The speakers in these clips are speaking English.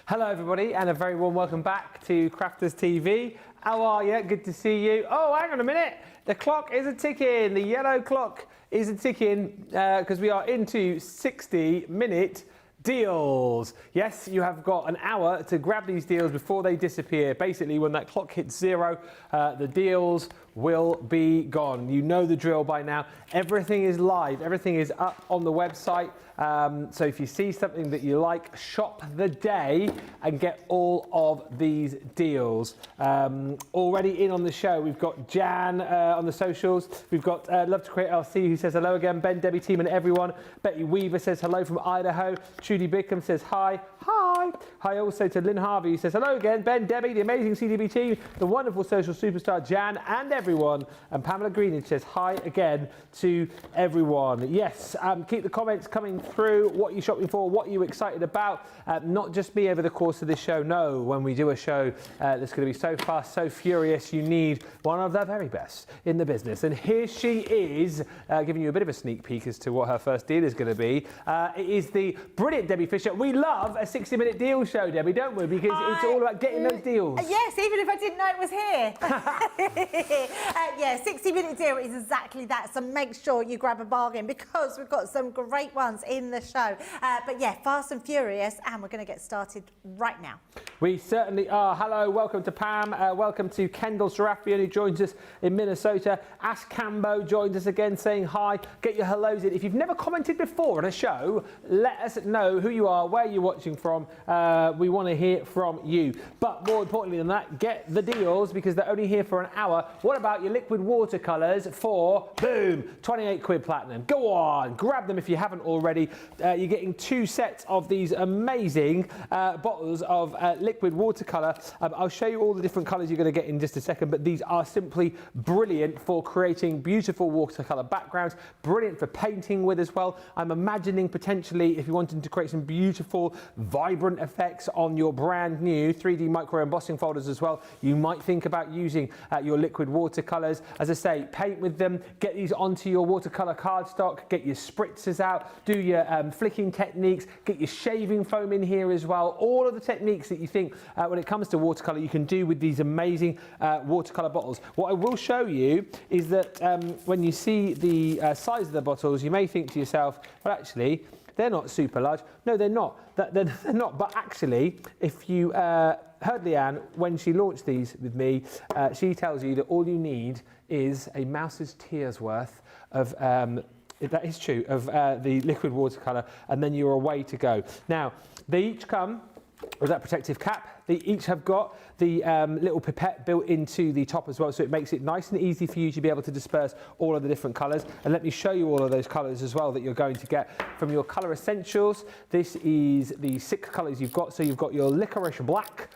Hello everybody and a very warm welcome back to Crafters TV. How are you? Good to see you. Oh, hang on a minute. The clock is a-ticking. The yellow clock is a-ticking because we are into 60-minute deals. Yes, you have got an hour to grab these deals before they disappear. Basically, when that clock hits zero, the deals will be gone. You know the drill by now. Everything is live. Everything is up on the website. So if you see something that you like, shop the day and get all of these deals. Already in on the show, we've got Jan on the socials. We've got Love to Create LC who says hello again. Ben, Debbie, team and everyone. Betty Weaver says hello from Idaho. Trudy Bickham says hi. Hi. Hi also to Lynn Harvey who says hello again. Ben, Debbie, the amazing CDB team, the wonderful social superstar Jan and everyone. And Pamela Greenidge says hi again to everyone. Yes, keep the comments coming through. What you're shopping for, what you're excited about. Not just me over the course of this show. No, when we do a show that's going to be so fast, so furious, you need one of the very best in the business. And here she is, giving you a bit of a sneak peek as to what her first deal is going to be. It is the brilliant Debbie Fisher. We love a 60-minute deal show, Debbie, don't we? Because it's all about getting those deals. Yes, even if I didn't know it was here. Yeah, 60-minute deal is exactly that. So make sure you grab a bargain because we've got some great ones in the show. But yeah, fast and furious, and we're going to get started right now. We certainly are. Hello, welcome to Pam. Welcome to Kendall Serafian, who joins us in Minnesota. Ash Cambo joins us again saying hi. Get your hellos in. If you've never commented before on a show, let us know who you are, where you're watching from. We want to hear from you. But more importantly than that, get the deals because they're only here for an hour. What about your liquid watercolours for, boom, 28 quid platinum? Go on, grab them if you haven't already. You're getting 2 sets of these amazing bottles of liquid watercolour. I'll show you all the different colours you're going to get in just a second, but these are simply brilliant for creating beautiful watercolour backgrounds, brilliant for painting with as well. I'm imagining potentially if you wanted to create some beautiful, vibrant effects on your brand new 3D micro embossing folders as well, you might think about using your liquid watercolours. As I say, paint with them, get these onto your watercolour cardstock, get your spritzers out, do your flicking techniques, get your shaving foam in here as well. All of the techniques that you think when it comes to watercolour you can do with these amazing watercolour bottles. What I will show you is that when you see the size of the bottles, you may think to yourself, well actually, they're not super large. No, they're not. They're not. But actually, if you heard Leanne, when she launched these with me, she tells you that all you need is a mouse's tears worth of that is true, of the liquid watercolour, and then you're away to go. Now, they each come with that protective cap. They each have got the little pipette built into the top as well, so it makes it nice and easy for you to be able to disperse all of the different colours. And let me show you all of those colours as well that you're going to get from your colour essentials. This is the 6 colours you've got. So you've got your licorice black,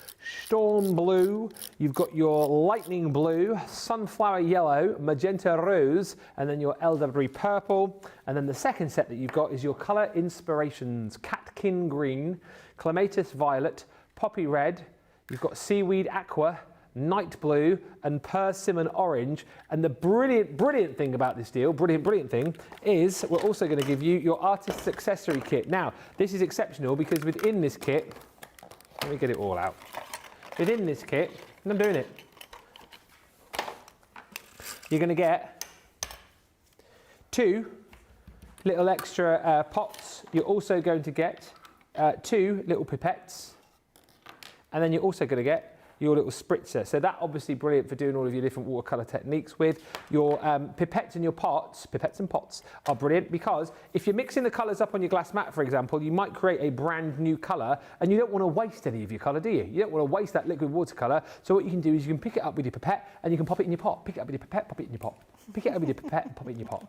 storm blue, you've got your lightning blue, sunflower yellow, magenta rose, and then your elderberry purple. And then the second set that you've got is your colour inspirations: catkin green, clematis violet, poppy red, you've got seaweed aqua, night blue, and persimmon orange. And the brilliant thing about this deal, brilliant thing, is we're also going to give you your artist's accessory kit. Now, this is exceptional because within this kit, let me get it all out. Within this kit, and I'm doing it, you're going to get 2 little extra pots. You're also going to get 2 little pipettes, and then you're also going to get your little spritzer. So that obviously brilliant for doing all of your different watercolour techniques with. Your pipettes and your pots, pipettes and pots are brilliant because if you're mixing the colours up on your glass mat, for example, you might create a brand new colour and you don't want to waste any of your colour, do you? You don't want to waste that liquid watercolour. So what you can do is you can pick it up with your pipette and you can pop it in your pot. Pick it up with your pipette, pop it in your pot. Pick it up with your pipette and pop it in your pot.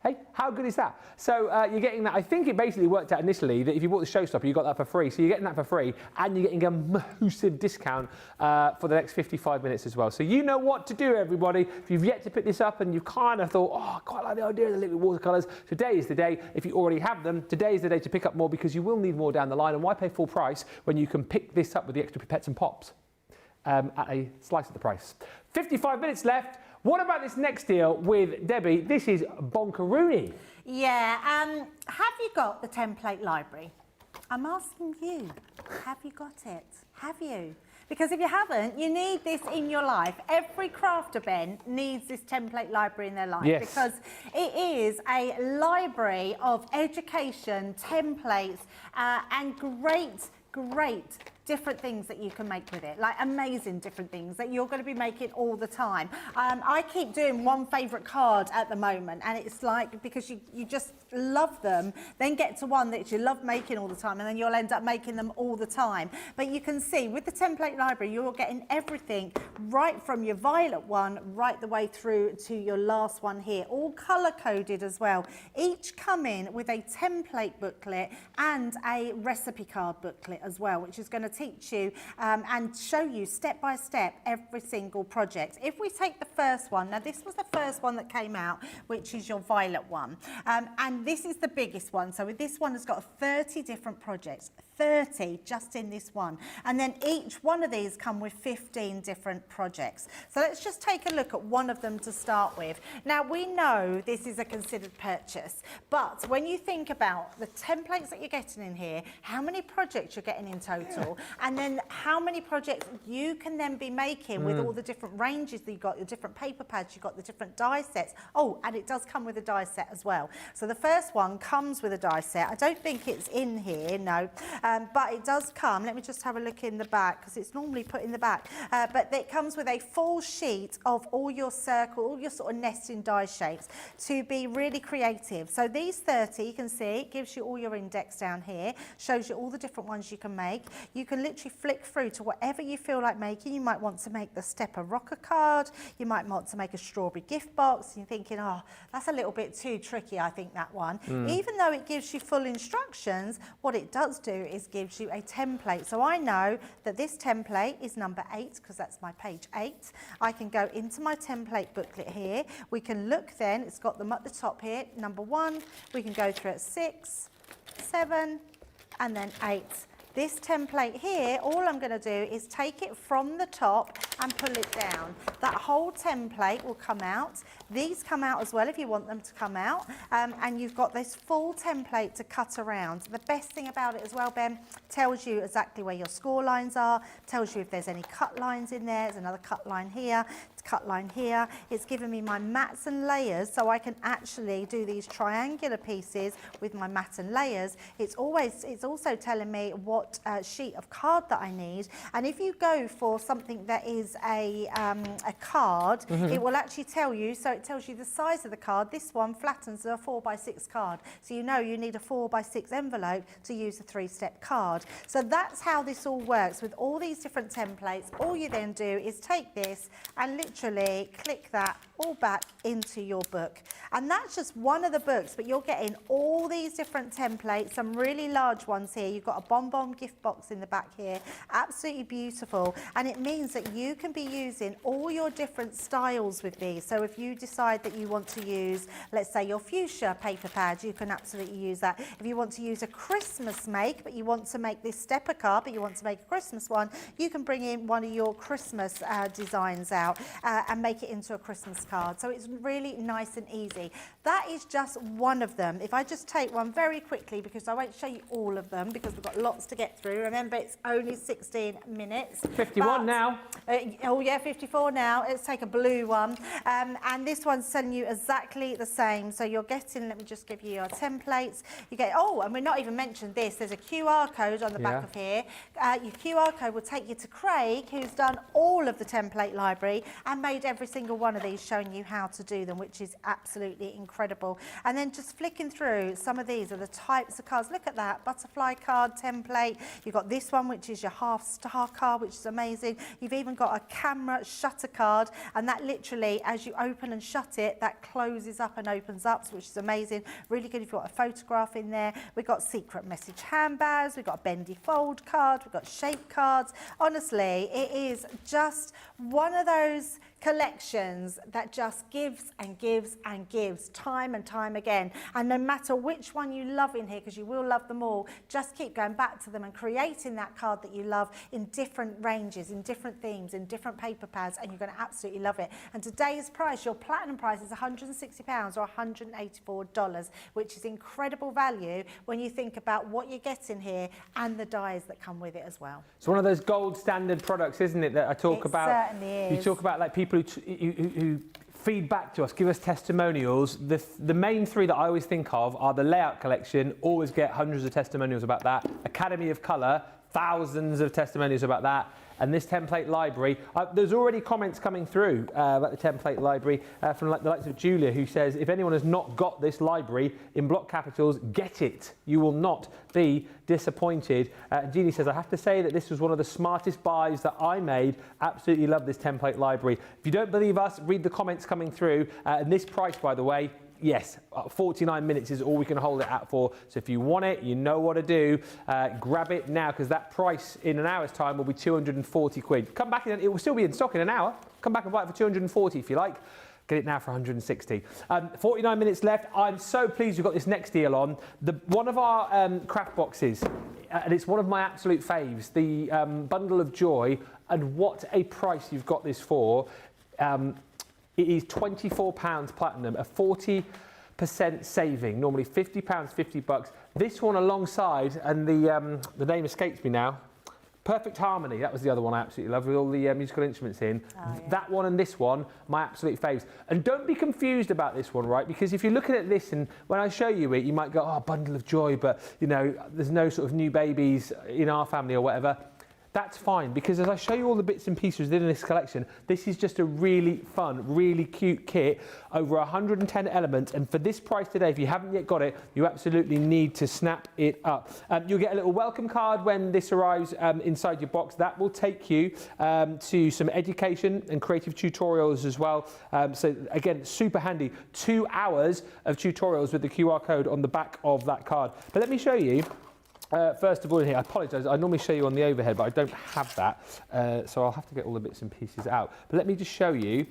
Hey, how good is that? So you're getting that. I think it basically worked out initially that if you bought the Showstopper, you got that for free. So you're getting that for free and you're getting a massive discount for the next 55 minutes as well. So you know what to do, everybody. If you've yet to pick this up and you've kind of thought, oh, I quite like the idea of the liquid watercolours, today is the day. If you already have them, today is the day to pick up more because you will need more down the line. And why pay full price when you can pick this up with the extra pipettes and pops at a slice of the price? 55 minutes left. What about this next deal with Debbie? This is bonkaroony. Yeah, have you got the template library? I'm asking you, have you got it? Have you? Because if you haven't, you need this in your life. Every crafter, Ben, needs this template library in their life. Yes. Because it is a library of education, templates, and great different things that you can make with it, like amazing different things that you're going to be making all the time. I keep doing one favourite card at the moment, and it's like, because you just love them, then get to one that you love making all the time, and then you'll end up making them all the time. But you can see with the template library, you're getting everything right from your violet one right the way through to your last one here, all colour coded as well, each coming with a template booklet and a recipe card booklet as well, which is going to teach you and show you step by step every single project. If we take the first one, now this was the first one that came out, which is your violet one, and this is the biggest one. So with this one has got 30 different projects, 30 just in this one, and then each one of these come with 15 different projects. So let's just take a look at one of them to start with. Now we know this is a considered purchase, but when you think about the templates that you're getting in here, how many projects you're getting in total, and then how many projects you can then be making with all the different ranges that you've got, your different paper pads, you've got the different die sets. Oh, and it does come with a die set as well. So the first one comes with a die set. I don't think it's in here, no, but it does come. Let me just have a look in the back because it's normally put in the back. But it comes with a full sheet of all your circle, all your sort of nesting die shapes to be really creative. So these 30, you can see, it gives you all your index down here, shows you all the different ones you can make. You can literally flick through to whatever you feel like making. You might want to make the Stepper Rocker card. You might want to make a strawberry gift box. You're thinking, oh, that's a little bit too tricky, I think, that one. Even though it gives you full instructions, what it does do is gives you a template. So I know that this template is number 8 because that's my page 8. I can go into my template booklet here. We can look then, it's got them at the top here. Number 1, we can go through at 6, 7, and then 8. This template here, all I'm going to do is take it from the top and pull it down. That whole template will come out. These come out as well if you want them to come out. And you've got this full template to cut around. The best thing about it as well, Ben, tells you exactly where your score lines are, tells you if there's any cut lines in there. There's another cut line here, cut line here. It's given me my mats and layers, so I can actually do these triangular pieces with my mat and layers. It's also telling me what sheet of card that I need, and if you go for something that is a card, it will actually tell you. So it tells you the size of the card. This one flattens a 4x6 card, so you know you need a 4x6 envelope to use a 3-step card. So that's how this all works with all these different templates. All you then do is take this and literally click that all back into your book, and that's just one of the books, but you're getting all these different templates, some really large ones here. You've got a bonbon gift box in the back here, absolutely beautiful, and it means that you can be using all your different styles with these. So if you decide that you want to use, let's say, your fuchsia paper pad, you can absolutely use that. If you want to use a Christmas make, but you want to make this stepper card, but you want to make a Christmas one, you can bring in one of your Christmas designs out and make it into a Christmas card. So it's really nice and easy. That is just one of them. If I just take one very quickly, because I won't show you all of them because we've got lots to get through. Remember, it's only 16 minutes. 51 now. Oh yeah, 54 now. Let's take a blue one. And this one's selling you exactly the same. So you're getting, let me just give you your templates. You get, oh, and we're not even mentioned this. There's a QR code on the back of here. Your QR code will take you to Craig, who's done all of the template library and made every single one of these, showing you how to do them, which is absolutely incredible. And then just flicking through, some of these are the types of cards. Look at that, butterfly card template. You've got this one, which is your half-star card, which is amazing. You've even got a camera shutter card, and that literally, as you open and shut it, that closes up and opens up, which is amazing. Really good if you've got a photograph in there. We've got secret message handbags. We've got a bendy fold card. We've got shape cards. Honestly, it is just one of those collections that just gives and gives and gives time and time again. And no matter which one you love in here, because you will love them all, just keep going back to them and creating that card that you love in different ranges, in different themes, in different paper pads, and you're going to absolutely love it. And today's price, your platinum price, is £160 or $184, which is incredible value when you think about what you're getting here and the dies that come with it as well. It's one of those gold standard products, isn't it, that I talk about? It certainly is. You talk about like people who feed back to us, give us testimonials. The main three that I always think of are the layout collection, always get hundreds of testimonials about that. Academy of Colour, thousands of testimonials about that. And this template library, there's already comments coming through about the template library from the likes of Julia, who says, if anyone has not got this library in block capitals, get it. You will not be disappointed. Jeannie says, I have to say that this was one of the smartest buys that I made. Absolutely love this template library. If you don't believe us, read the comments coming through. And this price, by the way, yes, 49 minutes is all we can hold it at for. So if you want it, you know what to do. Grab it now, because that price in an hour's time will be 240 quid. Come back, it will still be in stock in an hour. Come back and buy it for 240 if you like. Get it now for 160. 49 minutes left. I'm so pleased we've got this next deal on. One of our craft boxes, and it's one of my absolute faves, the Bundle of Joy, and what a price you've got this for. It is £24 platinum, a 40% saving, normally £50, $50. This one alongside, and the name escapes me now, Perfect Harmony, that was the other one I absolutely love, with all the musical instruments in. Oh, yeah. That one and this one, my absolute faves. And don't be confused about this one, right? Because if you're looking at this and when I show you it, you might go, oh, Bundle of Joy, but, you know, there's no sort of new babies in our family or whatever. That's fine, because as I show you all the bits and pieces within this collection, this is just a really fun, really cute kit, over 110 elements, and for this price today, if you haven't yet got it, you absolutely need to snap it up. You'll get a little welcome card when this arrives inside your box. That will take you to some education and creative tutorials as well. So again, super handy. 2 hours of tutorials with the QR code on the back of that card. But let me show you. First of all in here, I apologise, I normally show you on the overhead, but I don't have that, so I'll have to get all the bits and pieces out. But let me just show you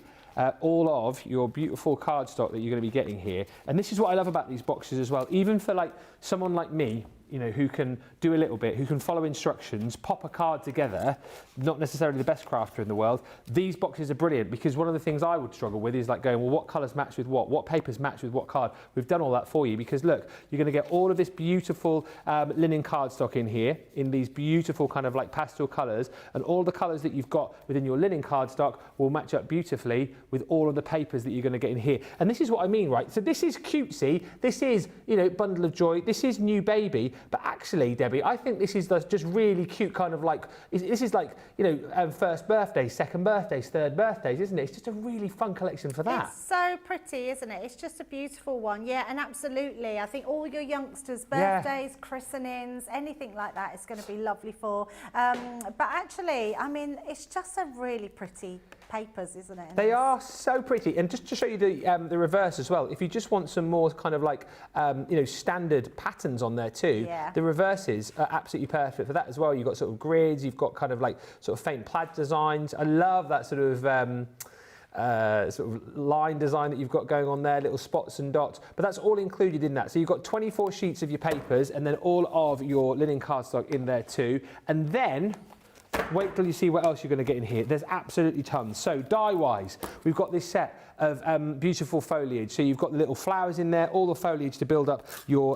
all of your beautiful cardstock that you're going to be getting here. And this is what I love about these boxes as well, even for like someone like me, you know, who can do a little bit, who can follow instructions, pop a card together, not necessarily the best crafter in the world. These boxes are brilliant, because one of the things I would struggle with is like going, well, what colours match with what papers match with what card? We've done all that for you, because look, you're going to get all of this beautiful linen cardstock in here, in these beautiful kind of like pastel colours, and all the colours that you've got within your linen cardstock will match up beautifully with all of the papers that you're going to get in here. And this is what I mean, right? So this is cutesy, this is, you know, Bundle of Joy, this is New Baby, but actually, Debbie, I think this is just really cute, kind of like, this is like, you know, first birthdays, second birthdays, third birthdays, isn't it? It's just a really fun collection for that. It's so pretty, isn't it? It's just a beautiful one, yeah, and absolutely. I think all your youngsters' birthdays, christenings, anything like that is going to be lovely for. But actually, I mean, it's just a really pretty papers, isn't it? They are so pretty. And just to show you the reverse as well, if you just want some more kind of like, you know, standard patterns on there too, the reverses are absolutely perfect for that as well. You've got sort of grids, you've got kind of like sort of faint plaid designs. I love that sort of line design that you've got going on there, little spots and dots, but that's all included in that. So you've got 24 sheets of your papers and then all of your linen cardstock in there too. And then Wait till you see what else you're going to get in here. There's absolutely tons. So die-wise, we've got this set of beautiful foliage. So you've got the little flowers in there, all the foliage to build up your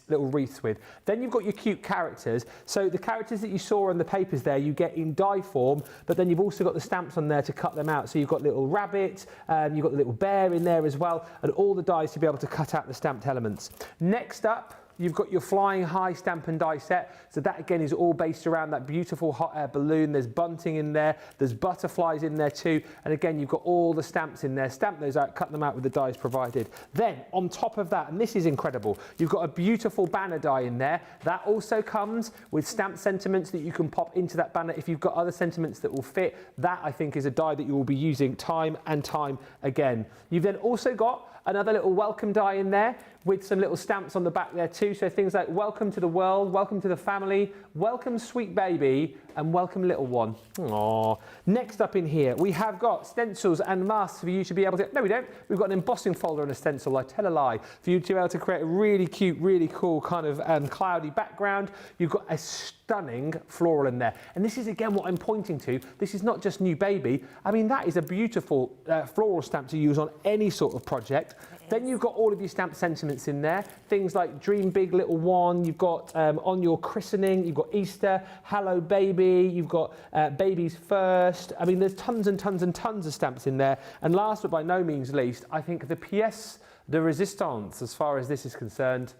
little wreaths with. Then you've got your cute characters. So the characters that you saw on the papers there, you get in die form, but then you've also got the stamps on there to cut them out. So you've got little rabbit, you've got the little bear in there as well, and all the dies to be able to cut out the stamped elements. Next up, you've got your flying high stamp and die set. So that again is all based around that beautiful hot air balloon. There's bunting in there, there's butterflies in there too. And again, you've got all the stamps in there. Stamp those out, cut them out with the dies provided. Then on top of that, and this is incredible, you've got a beautiful banner die in there. That also comes with stamped sentiments that you can pop into that banner if you've got other sentiments that will fit. That I think is a die that you will be using time and time again. You've then also got another little welcome die in there with some little stamps on the back there too. So things like welcome to the world, welcome to the family, welcome sweet baby, and welcome little one. Aww. Next up in here, we have got stencils and masks for you to be able to, no we don't, we've got an embossing folder and a stencil, I tell a lie, for you to be able to create a really cute, really cool kind of cloudy background. You've got a stunning floral in there. And this is again what I'm pointing to. This is not just new baby. I mean, that is a beautiful floral stamp to use on any sort of project. Then you've got all of your stamped sentiments in there. Things like dream big little one. You've got on your christening, you've got Easter, hello baby, you've got babies first. I mean, there's tons and tons and tons of stamps in there. And last but by no means least, I think the pièce de résistance, as far as this is concerned,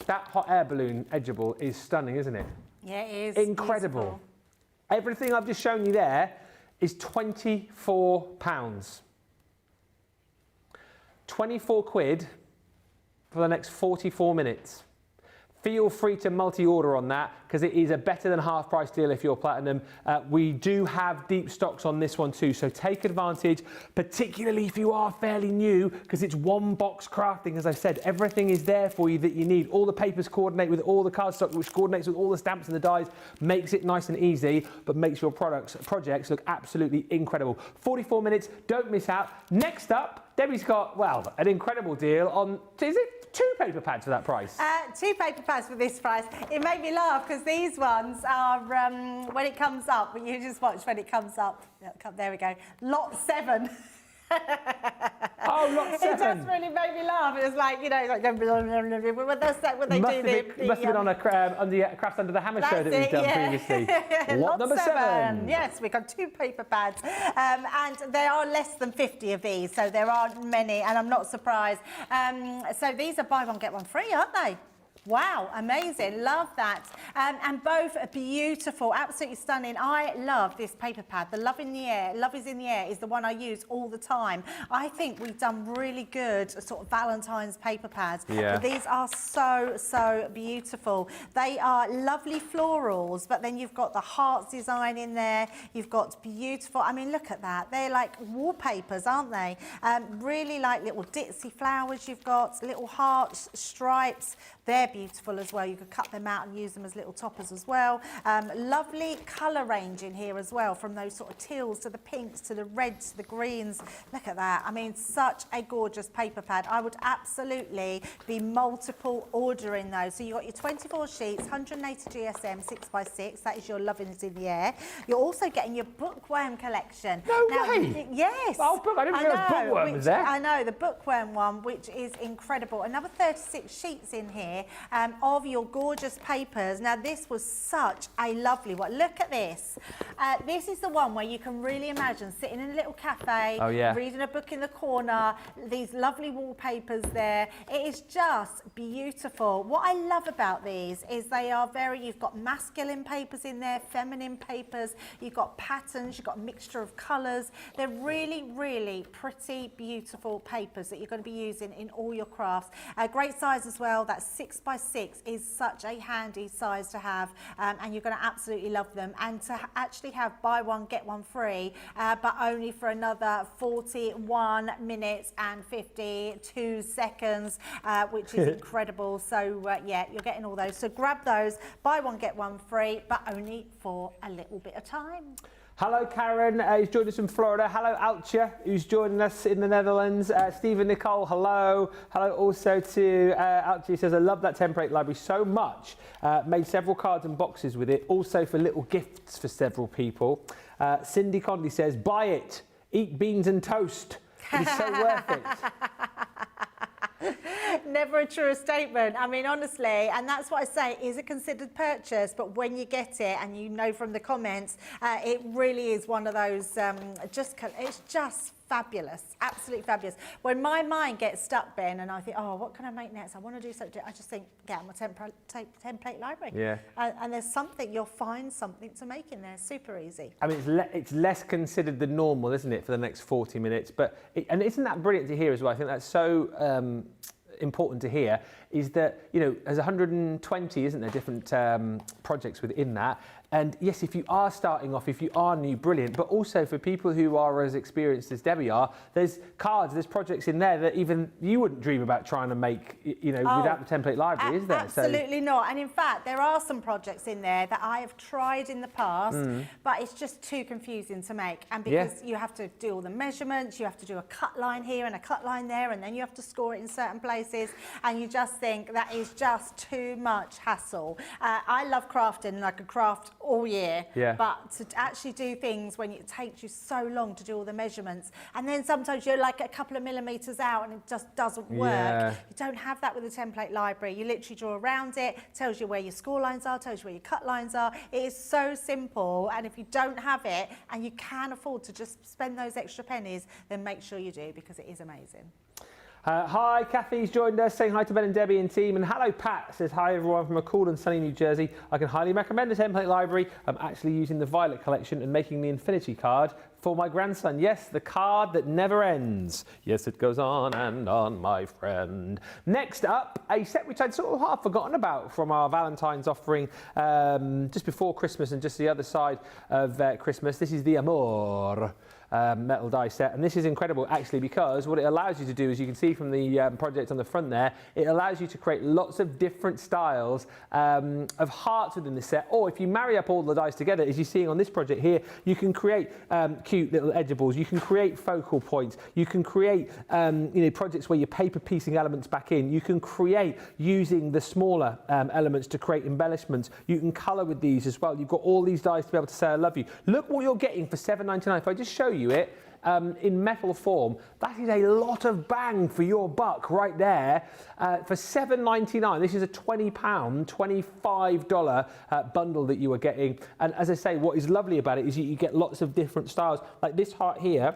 that hot air balloon edgeable is stunning, isn't it? Yeah, it is. Incredible. Beautiful. Everything I've just shown you there is £24. 24 quid for the next 44 minutes. Feel free to multi-order on that because it is a better than half price deal if you're platinum. We do have deep stocks on this one too, so take advantage, particularly if you are fairly new, because it's one box crafting. As I said, everything is there for you that you need. All the papers coordinate with all the cardstock, which coordinates with all the stamps and the dies, makes it nice and easy, but makes your projects look absolutely incredible. 44 minutes, don't miss out. Next up, Debbie's got, well, an incredible deal on, is it 2 paper pads for that price? 2 paper pads for this price. It made me laugh because these ones are, when it comes up, you just watch when it comes up. There we go. Lot 7. Oh, lot 7. It just really made me laugh. It was like, you know, like when they must have been on the Crafts Under the Hammer show that we've done previously. Lot number 7. Yes, we've got 2 paper pads, and there are less than 50 of these, so there aren't many, and I'm not surprised. So these are buy one get one free, aren't they? Wow, amazing, love that. And both are beautiful, absolutely stunning. I love this paper pad. The Love in the Air, Love is in the Air is the one I use all the time. I think we've done really good sort of Valentine's paper pads. Yeah. But these are so, so beautiful. They are lovely florals, but then you've got the hearts design in there. You've got beautiful, I mean, look at that. They're like wallpapers, aren't they? Really like little ditzy flowers you've got, little hearts, stripes. They're beautiful as well. You could cut them out and use them as little toppers as well. Lovely colour range in here as well, from those sort of teals to the pinks to the reds to the greens. Look at that. I mean, such a gorgeous paper pad. I would absolutely be multiple ordering those. So you've got your 24 sheets, 180 GSM 6x6. That is your Love is in the Air. You're also getting your bookworm collection. No way. Yes. Oh, I didn't realise bookworm was there. I know, the bookworm one, which is incredible. Another 36 sheets in here. Of your gorgeous papers. Now this was such a lovely one. Look at this. This is the one where you can really imagine sitting in a little cafe, reading a book in the corner, these lovely wallpapers there. It is just beautiful. What I love about these is they are you've got masculine papers in there, feminine papers, you've got patterns, you've got a mixture of colours. They're really, really pretty, beautiful papers that you're going to be using in all your crafts. Great size as well. That's 6x6 is such a handy size to have, and you're going to absolutely love them. And to actually have buy one get one free, but only for another 41 minutes and 52 seconds, which is incredible. So yeah, you're getting all those. So grab those, buy one get one free, but only for a little bit of time. Hello, Karen, who's joined us from Florida. Hello, Altje, who's joining us in the Netherlands. Stephen Nicole, hello. Hello also to Altje, who says, I love that template library so much. Made several cards and boxes with it, also for little gifts for several people. Cindy Conley says, buy it, eat beans and toast. It is so worth it. Never a truer statement. I mean, honestly, and that's what I say, is a considered purchase, but when you get it, and you know from the comments, it really is one of those, it's just fabulous, absolutely fabulous. When my mind gets stuck, Ben, and I think, oh, what can I make next? I want to do something. I just think, get out my template library. Yeah. And there's something, you'll find something to make in there. Super easy. I mean, it's less considered than normal, isn't it, for the next 40 minutes? But and isn't that brilliant to hear as well? I think that's so important to hear, is that, you know, there's 120, isn't there, different projects within that. And yes, if you are starting off, if you are new, brilliant. But also for people who are as experienced as Debbie are, there's cards, there's projects in there that even you wouldn't dream about trying to make, you know, without the template library, is there? Absolutely not. And in fact, there are some projects in there that I have tried in the past, but it's just too confusing to make. And because you have to do all the measurements, you have to do a cut line here and a cut line there, and then you have to score it in certain places, and you just think that is just too much hassle. I love crafting, and I could craft all year, but to actually do things when it takes you so long to do all the measurements, and then sometimes you're like a couple of millimeters out and it just doesn't work. You don't have that with the template library. You literally draw around it, tells you where your score lines are, tells you where your cut lines are. It is so simple, and if you don't have it and you can afford to just spend those extra pennies, then make sure you do, because it is amazing. Hi, Kathy's joined us, saying hi to Ben and Debbie and team. And hello, Pat says, hi everyone from a cool and sunny New Jersey. I can highly recommend the template library. I'm actually using the Violet collection and making the infinity card for my grandson. Yes, the card that never ends. Yes, it goes on and on, my friend. Next up, a set which I'd sort of half forgotten about from our Valentine's offering just before Christmas and just the other side of Christmas. This is the Amor metal die set, and this is incredible actually, because what it allows you to do, as you can see from the project on the front there, it allows you to create lots of different styles of hearts within the set. Or if you marry up all the dies together, as you're seeing on this project here, you can create cute little edgeables, you can create focal points, you can create you know, projects where you're paper piecing elements back in, you can create using the smaller elements to create embellishments, you can colour with these as well. You've got all these dies to be able to say I love you. Look what you're getting for £7.99. If I just show you it in metal form, that is a lot of bang for your buck right there. For £7.99, this is a £20, $25 bundle that you are getting. And as I say, what is lovely about it is you get lots of different styles. Like this heart here,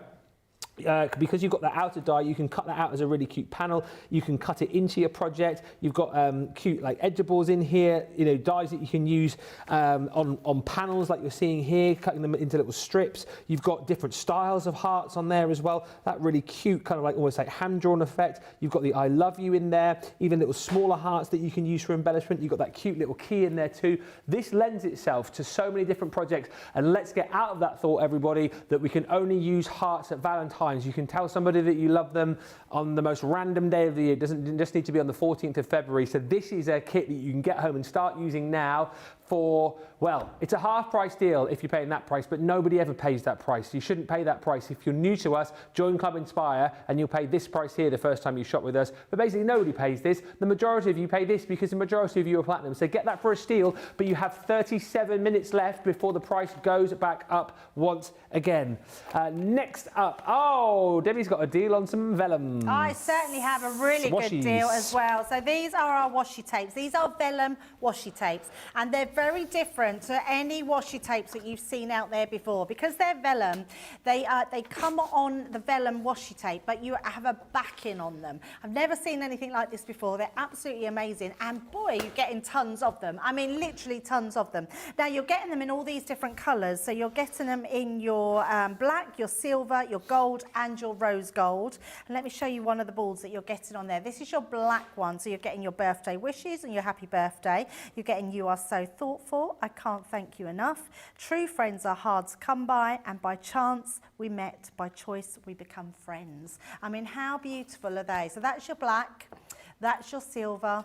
because you've got that outer die, you can cut that out as a really cute panel. You can cut it into your project. You've got cute like edgeables in here, you know, dies that you can use on panels like you're seeing here, cutting them into little strips. You've got different styles of hearts on there as well. That really cute kind of like almost like hand-drawn effect. You've got the I love you in there, even little smaller hearts that you can use for embellishment. You've got that cute little key in there too. This lends itself to so many different projects, and let's get out of that thought, everybody, that we can only use hearts at Valentine's. You can tell somebody that you love them on the most random day of the year. It doesn't just need to be on the 14th of February. So this is a kit that you can get home and start using now for, well, it's a half price deal if you're paying that price, but nobody ever pays that price. You shouldn't pay that price. If you're new to us, join Club Inspire and you'll pay this price here the first time you shop with us. But basically nobody pays this. The majority of you pay this because the majority of you are platinum. So get that for a steal, but you have 37 minutes left before the price goes back up once again. Next up, oh, Debbie's got a deal on some vellum. I certainly have a really good deal as well. So these are our washi tapes. These are vellum washi tapes, and they're very different to any washi tapes that you've seen out there before. Because they're vellum, they come on the vellum washi tape, but you have a backing on them. I've never seen anything like this before. They're absolutely amazing, and boy, you're getting tons of them. I mean, literally tons of them. Now, you're getting them in all these different colours. So you're getting them in your black, your silver, your gold, and your rose gold. And let me show you one of the balls that you're getting on there. This is your black one, so you're getting your birthday wishes and your happy birthday. You're getting you are so thoughtful, I can't thank you enough. True friends are hard to come by, and by chance we met, by choice we become friends. I mean, how beautiful are they? So that's your black, that's your silver,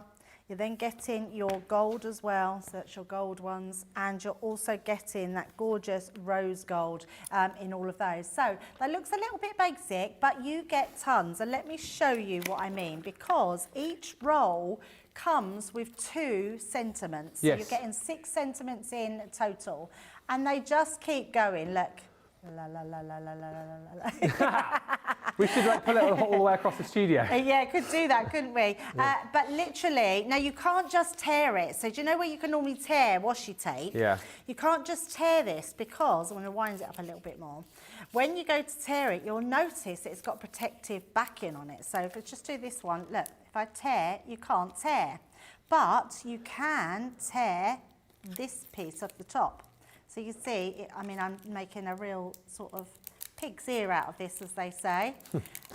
You're then getting your gold as well, so that's your gold ones, and you're also getting that gorgeous rose gold in all of those. So that looks a little bit basic, but you get tons, and let me show you what I mean, because each roll comes with 2 sentiments. So yes. you're getting 6 sentiments in total, and they just keep going. Look. La, la, la, la, la, la, la, la. We should like pull it all the way across the studio. Yeah, could do that, couldn't we? Yeah. But literally, now you can't just tear it. So do you know where you can normally tear washi tape? Yeah. You can't just tear this because, I'm going to wind it up a little bit more. When you go to tear it, you'll notice it's got protective backing on it. So if I just do this one, look, if I tear, you can't tear. But you can tear this piece off the top. So you see, I mean, I'm making a real sort of pig's ear out of this, as they say.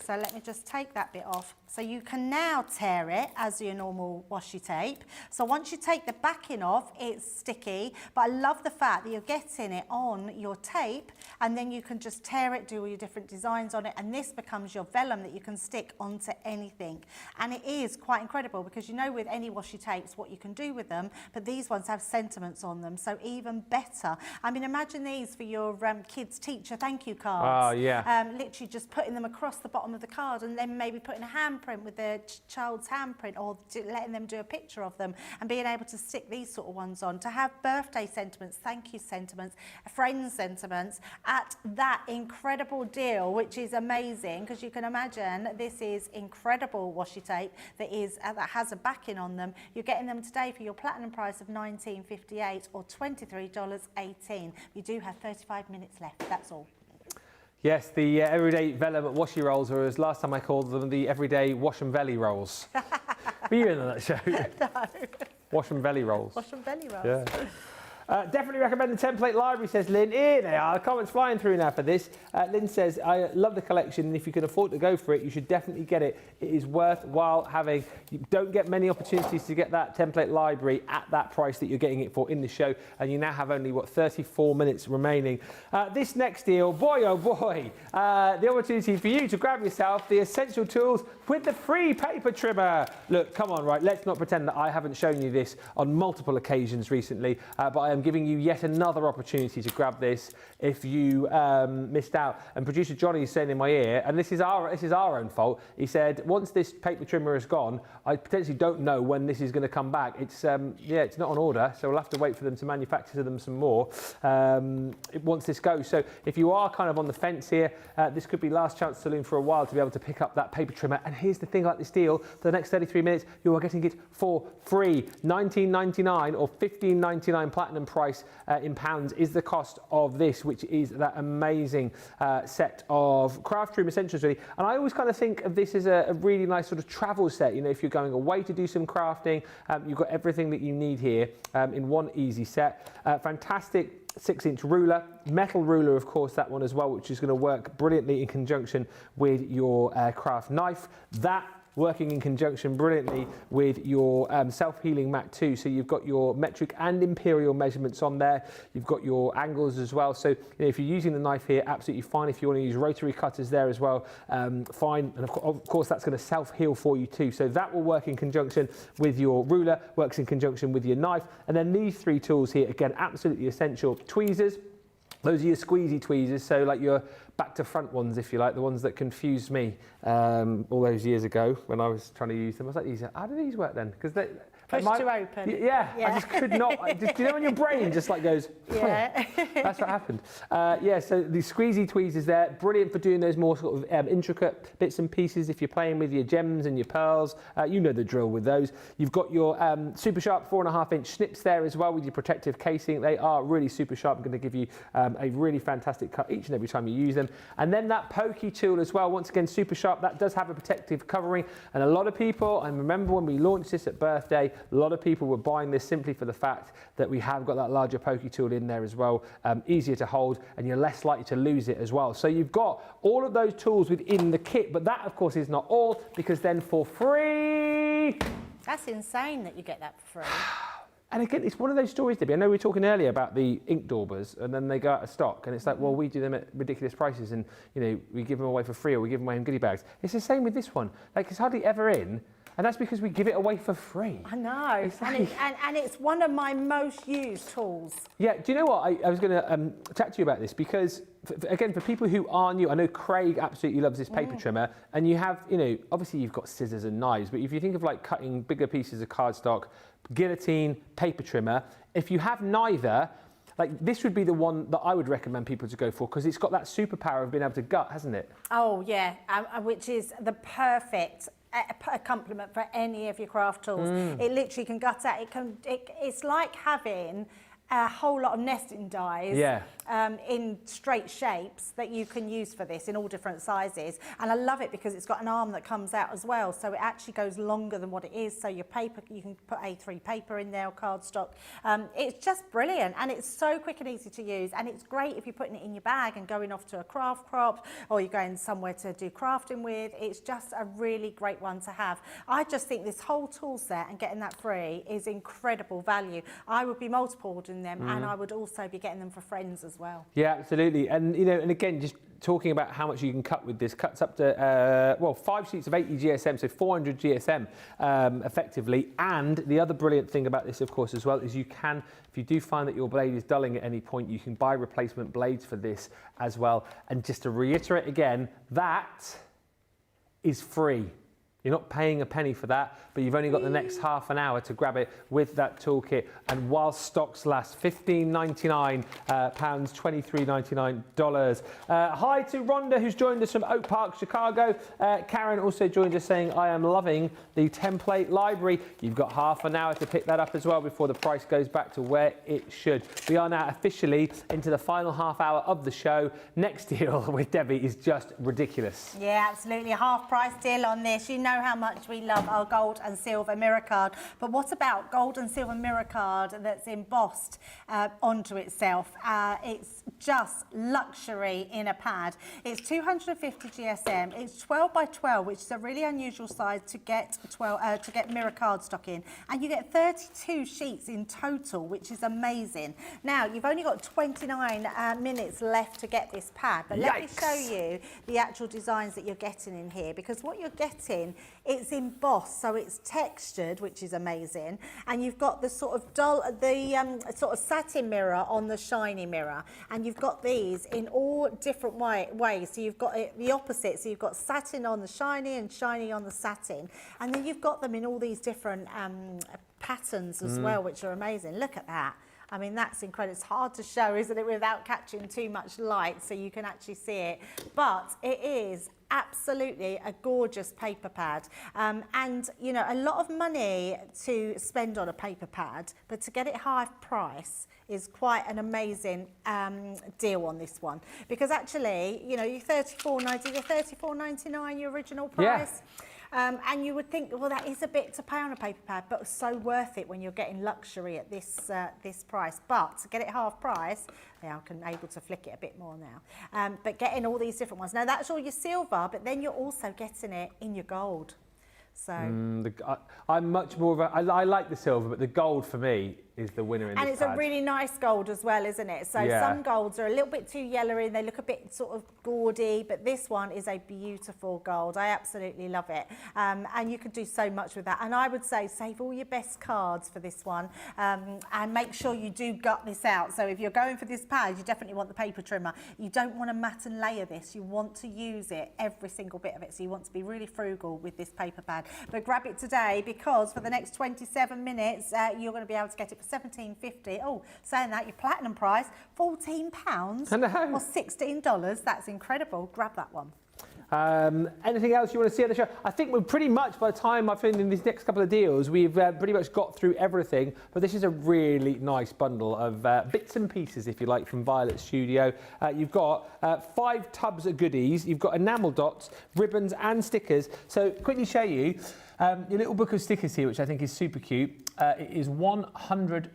So let me just take that bit off. So you can now tear it as your normal washi tape. So once you take the backing off, it's sticky, but I love the fact that you're getting it on your tape, and then you can just tear it, do all your different designs on it, and this becomes your vellum that you can stick onto anything. And it is quite incredible, because you know with any washi tapes what you can do with them, but these ones have sentiments on them, so even better. I mean, imagine these for your kids' teacher thank you cards. Oh, yeah. Literally just putting them across the bottom of the card, and then maybe putting a handprint with their child's handprint, or letting them do a picture of them, and being able to stick these sort of ones on, to have birthday sentiments, thank you sentiments, friends sentiments at that incredible deal, which is amazing, because you can imagine this is incredible washi tape that has a backing on them. You're getting them today for your platinum price of $19.58 or $23.18. You do have 35 minutes left, that's all. Yes, the everyday vellum washi rolls, or as last time I called them, the everyday wash and belly rolls. Were you in on that show? No. Wash and belly rolls. Wash and belly rolls. Yeah. Definitely recommend the template library, says Lynn. Here they are, the comments flying through now for this. Lynn says, I love the collection, and if you can afford to go for it, you should definitely get it. It is worthwhile having. You don't get many opportunities to get that template library at that price that you're getting it for in the show, and you now have only, 34 minutes remaining. This next deal, boy oh boy, the opportunity for you to grab yourself the essential tools with the free paper trimmer. Look, come on, right, let's not pretend that I haven't shown you this on multiple occasions recently, but I am giving you yet another opportunity to grab this if you missed out. And producer Johnny is saying in my ear, and this is our own fault, he said, once this paper trimmer is gone, I potentially don't know when this is going to come back. It's it's not on order, so we'll have to wait for them to manufacture them some more once this goes. So if you are kind of on the fence here, this could be last chance saloon for a while to be able to pick up that paper trimmer. And here's the thing about this deal, for the next 33 minutes, you are getting it for free. $19.99 or $15.99 platinum price in pounds is the cost of this, which is that amazing set of craft room essentials, really. And I always kind of think of this as a really nice sort of travel set. You know, if you're going away to do some crafting, you've got everything that you need here in one easy set. Fantastic 6-inch ruler, metal ruler, of course, that one as well, which is going to work brilliantly in conjunction with your craft knife. That working in conjunction brilliantly with your self-healing mat too. So you've got your metric and imperial measurements on there. You've got your angles as well. So if you're using the knife here, absolutely fine. If you want to use rotary cutters there as well, fine. And of course, that's going to self-heal for you too. So that will work in conjunction with your ruler, works in conjunction with your knife. And then these 3 tools here, again, absolutely essential. Tweezers. Those are your squeezy tweezers, so like your back to front ones, if you like, the ones that confused me all those years ago when I was trying to use them. I was like, how do these work then? Because they push to open. Yeah, I just could not. Do you know when your brain just like goes? Yeah. That's what happened. So the squeezy tweezers there, brilliant for doing those more sort of intricate bits and pieces. If you're playing with your gems and your pearls, you know the drill with those. You've got your super sharp 4.5-inch snips there as well with your protective casing. They are really super sharp. I'm going to give you a really fantastic cut each and every time you use them. And then that pokey tool as well, once again super sharp. That does have a protective covering, and a lot of people, and remember when we launched this at birthday, a lot of people were buying this simply for the fact that we have got that larger pokey tool in there as well, easier to hold, and you're less likely to lose it as well. So you've got all of those tools within the kit, but that of course is not all, because then for free... That's insane that you get that for free. And again, it's one of those stories, Debbie. I know we were talking earlier about the ink daubers, and then they go out of stock, and it's like, well, we do them at ridiculous prices, and you know, we give them away for free, or we give them away in goodie bags. It's the same with this one. Like, it's hardly ever in, And that's because we give it away for free. I know, and it's one of my most used tools. Yeah, do you know what? I was going to chat to you about this because, again, for people who are new, I know Craig absolutely loves this paper trimmer, and you have, you know, obviously you've got scissors and knives, but if you think of like cutting bigger pieces of cardstock, guillotine, paper trimmer, if you have neither, like this would be the one that I would recommend people to go for because it's got that superpower of being able to gut, hasn't it? Oh yeah, which is the perfect complement for any of your craft tools. It literally can gut out. It's like having a whole lot of nesting dies in straight shapes that you can use for this in all different sizes. And I love it because it's got an arm that comes out as well, so it actually goes longer than what it is. So your paper, you can put A3 paper in there or cardstock. It's just brilliant, and it's so quick and easy to use, and it's great if you're putting it in your bag and going off to a craft crop, or you're going somewhere to do crafting with. It's just a really great one to have. I just think this whole tool set and getting that free is incredible value. I would be multiple ordering them, and I would also be getting them for friends as well. Yeah, absolutely. And, you know, and again, just talking about how much you can cut with this, cuts up to, 5 sheets of 80 GSM, so 400 GSM effectively. And the other brilliant thing about this, of course, as well, is you can, if you do find that your blade is dulling at any point, you can buy replacement blades for this as well. And just to reiterate again, that is free. You're not paying a penny for that, but you've only got the next half an hour to grab it with that toolkit. And while stocks last, £15.99, $23.99. Hi to Rhonda, who's joined us from Oak Park, Chicago. Karen also joined us saying, I am loving the template library. You've got half an hour to pick that up as well before the price goes back to where it should. We are now officially into the final half hour of the show. Next deal with Debbie is just ridiculous. Yeah, absolutely. A half price deal on this. You know how much we love our gold and silver mirror card, but what about gold and silver mirror card that's embossed onto itself? It's just luxury in a pad. It's 250 GSM. It's 12 by 12, which is a really unusual size to get mirror cardstock in, and you get 32 sheets in total, which is amazing. Now you've only got 29 minutes left to get this pad, but let me show you the actual designs that you're getting in here, because what you're getting, it's embossed, so it's textured, which is amazing, and you've got the sort of sort of satin mirror on the shiny mirror, and you've got these in all different ways. So you've got the opposite, so you've got satin on the shiny and shiny on the satin, and then you've got them in all these different patterns as well, which are amazing. Look at that. I mean, that's incredible. It's hard to show, isn't it, without catching too much light so you can actually see it. But it is absolutely a gorgeous paper pad. And, you know, a lot of money to spend on a paper pad, but to get it half price is quite an amazing deal on this one. Because actually, you know, you're $34.99 your original price. Yeah. And you would think, well, that is a bit to pay on a paper pad, but so worth it when you're getting luxury at this this price. But to get it half price, I'm able to flick it a bit more now. But getting all these different ones. Now, that's all your silver, but then you're also getting it in your gold. So I'm much more of a, I like the silver, but the gold for me is the winner in this And it's pad. a really nice gold as well, isn't it? So some golds are a little bit too yellowy and they look a bit sort of gaudy, but this one is a beautiful gold. I absolutely love it. And you could do so much with that. And I would say save all your best cards for this one, and make sure you do gut this out. So if you're going for this pad, you definitely want the paper trimmer. You don't want to mat and layer this. You want to use it, every single bit of it. So you want to be really frugal with this paper pad. But grab it today, because for the next 27 minutes, you're going to be able to get it for $17.50. Oh, saying that, your platinum price, £14 or $16. That's incredible. Grab that one. Anything else you want to see on the show? I think we're pretty much, by the time I've been in these next couple of deals, we've pretty much got through everything. But this is a really nice bundle of bits and pieces, if you like, from Violet's studio. You've got 5 tubs of goodies. You've got enamel dots, ribbons and stickers. So quickly show you your little book of stickers here, which I think is super cute. It is 100...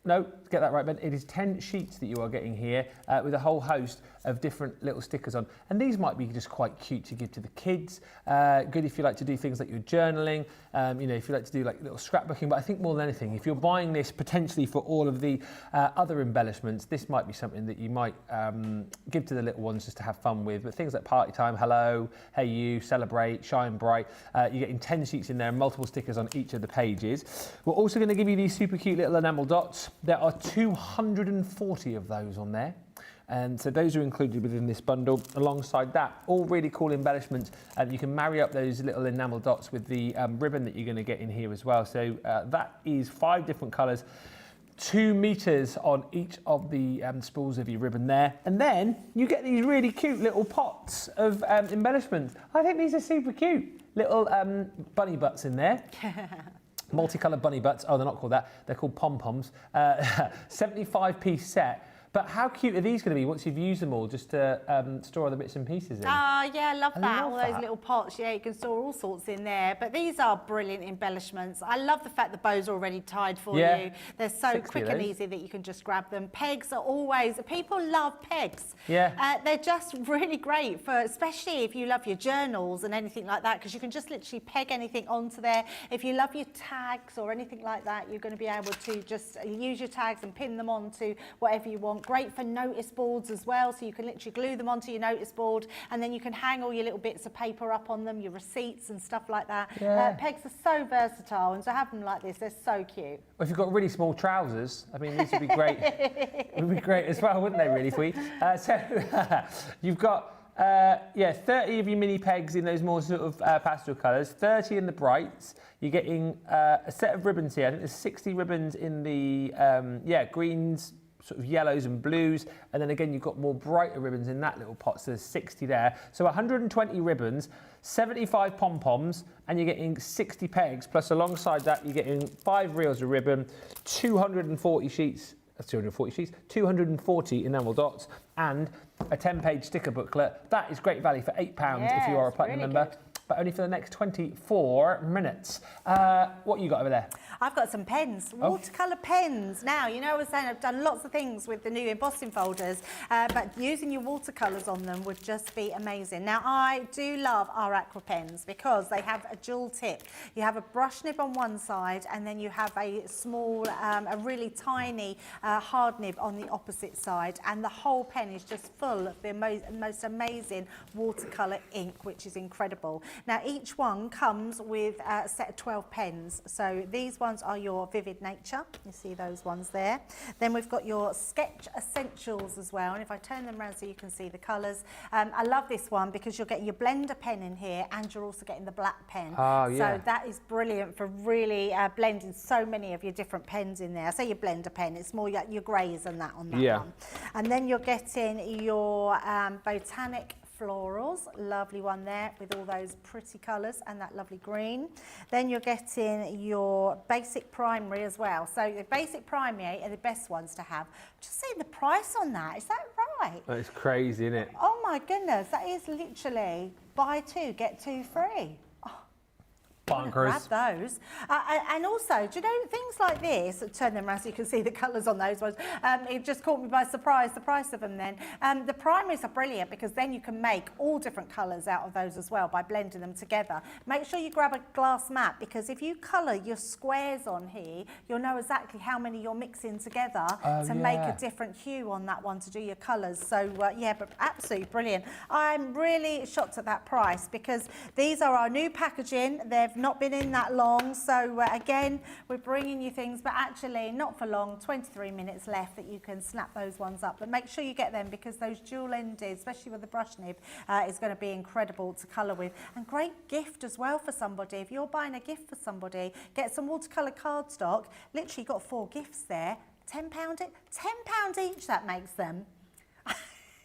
No, get that right, Ben. It is 10 sheets that you are getting here with a whole host of different little stickers on. And these might be just quite cute to give to the kids. Good if you like to do things like your journaling, if you like to do like little scrapbooking. But I think more than anything, if you're buying this potentially for all of the other embellishments, this might be something that you might give to the little ones just to have fun with. But things like party time, hello, hey you, celebrate, shine bright. You're getting 10 sheets in there and multiple stickers on each of the pages. We're also going to give you these super cute little enamel dots. There are 240 of those on there. And so those are included within this bundle. Alongside that, all really cool embellishments. You can marry up those little enamel dots with the ribbon that you're going to get in here as well. So that is 5 different colours, 2 meters on each of the spools of your ribbon there. And then you get these really cute little pots of embellishments. I think these are super cute. Little bunny butts in there. Multicoloured bunny butts. Oh, they're not called that. They're called pom-poms. 75-piece set. But how cute are these going to be once you've used them all, just to store other bits and pieces in? Oh, yeah, I love that. All that. those little pots, yeah, you can store all sorts in there. But these are brilliant embellishments. I love the fact the bows are already tied for you. They're so quick and easy that you can just grab them. Pegs are always, people love pegs. Yeah. They're just really great for, especially if you love your journals and anything like that, because you can just literally peg anything onto there. If you love your tags or anything like that, you're going to be able to just use your tags and pin them onto whatever you want. Great for notice boards as well, so you can literally glue them onto your notice board, and then you can hang all your little bits of paper up on them, your receipts and stuff like that. Pegs are so versatile, and to have them like this, they're so cute. Well, if you've got really small trousers, I mean, these would be great. It would be great as well, wouldn't they, really, for you? So you've got 30 of your mini pegs in those more sort of pastel colours, 30 in the brights. You're getting a set of ribbons here. I think there's 60 ribbons in the greens, sort of yellows and blues, and then again you've got more brighter ribbons in that little pot, so there's 60 there. So 120 ribbons, 75 pom-poms, and you're getting 60 pegs, plus alongside that you're getting 5 reels of ribbon, 240 sheets, 240 enamel dots, and a 10-page sticker booklet. That is great value for £8 if you are a platinum member. Good. But only for the next 24 minutes. What you got over there? I've got some pens, watercolour pens. Now, you know I was saying I've done lots of things with the new embossing folders, but using your watercolours on them would just be amazing. Now, I do love our aqua pens because they have a dual tip. You have a brush nib on one side, and then you have a small, a really tiny hard nib on the opposite side, and the whole pen is just full of the most amazing watercolour ink, which is incredible. Now, each one comes with a set of 12 pens. So these ones are your Vivid Nature. You see those ones there. Then we've got your Sketch Essentials as well. And if I turn them around so you can see the colours. I love this one because you're getting your blender pen in here, and you're also getting the black pen. Oh, yeah. So that is brilliant for really blending so many of your different pens in there. I say your blender pen, it's more your greys and that on that one. And then you're getting your Botanic Florals, lovely one there with all those pretty colours and that lovely green. Then you're getting your basic primary as well. So the basic primary are the best ones to have. Just seeing the price on that, is that right? That's crazy, isn't it? Oh my goodness, that is literally buy 2, get 2 free. Bonkers. Grab those. And also, do you know, things like this, turn them around so you can see the colours on those ones. It just caught me by surprise, the price of them then. The primaries are brilliant because then you can make all different colours out of those as well by blending them together. Make sure you grab a glass mat, because if you colour your squares on here, you'll know exactly how many you're mixing together to make a different hue on that one to do your colours. So, yeah, but absolutely brilliant. I'm really shocked at that price because these are our new packaging. They've not been in that long, so again we're bringing you things, but actually not for long. 23 minutes left that you can snap those ones up, but make sure you get them because those dual ended, especially with the brush nib, is going to be incredible to colour with, and great gift as well for somebody. If you're buying a gift for somebody, get some watercolour cardstock. Literally got 4 gifts there. £10 each that makes them.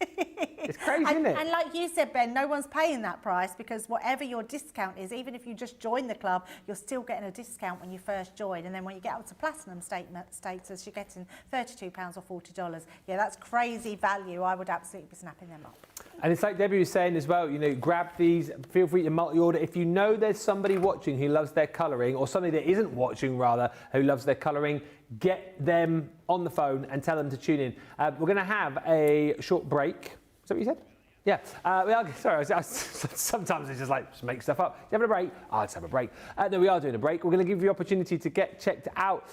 It's crazy, isn't it? And like you said, Ben, no one's paying that price because whatever your discount is, even if you just join the club, you're still getting a discount when you first join. And then when you get up to platinum status, you're getting £32 or $40. Yeah, that's crazy value. I would absolutely be snapping them up. And it's like Debbie was saying as well, you know, grab these, feel free to multi-order. If you know there's somebody watching who loves their colouring, or somebody that isn't watching rather, who loves their colouring, get them on the phone and tell them to tune in. We're going to have a short break. Is that what you said? Yeah, sorry, sometimes it's just like, just make stuff up. You having a break? Oh, let's have a break. No, we are doing a break. We're going to give you the opportunity to get checked out.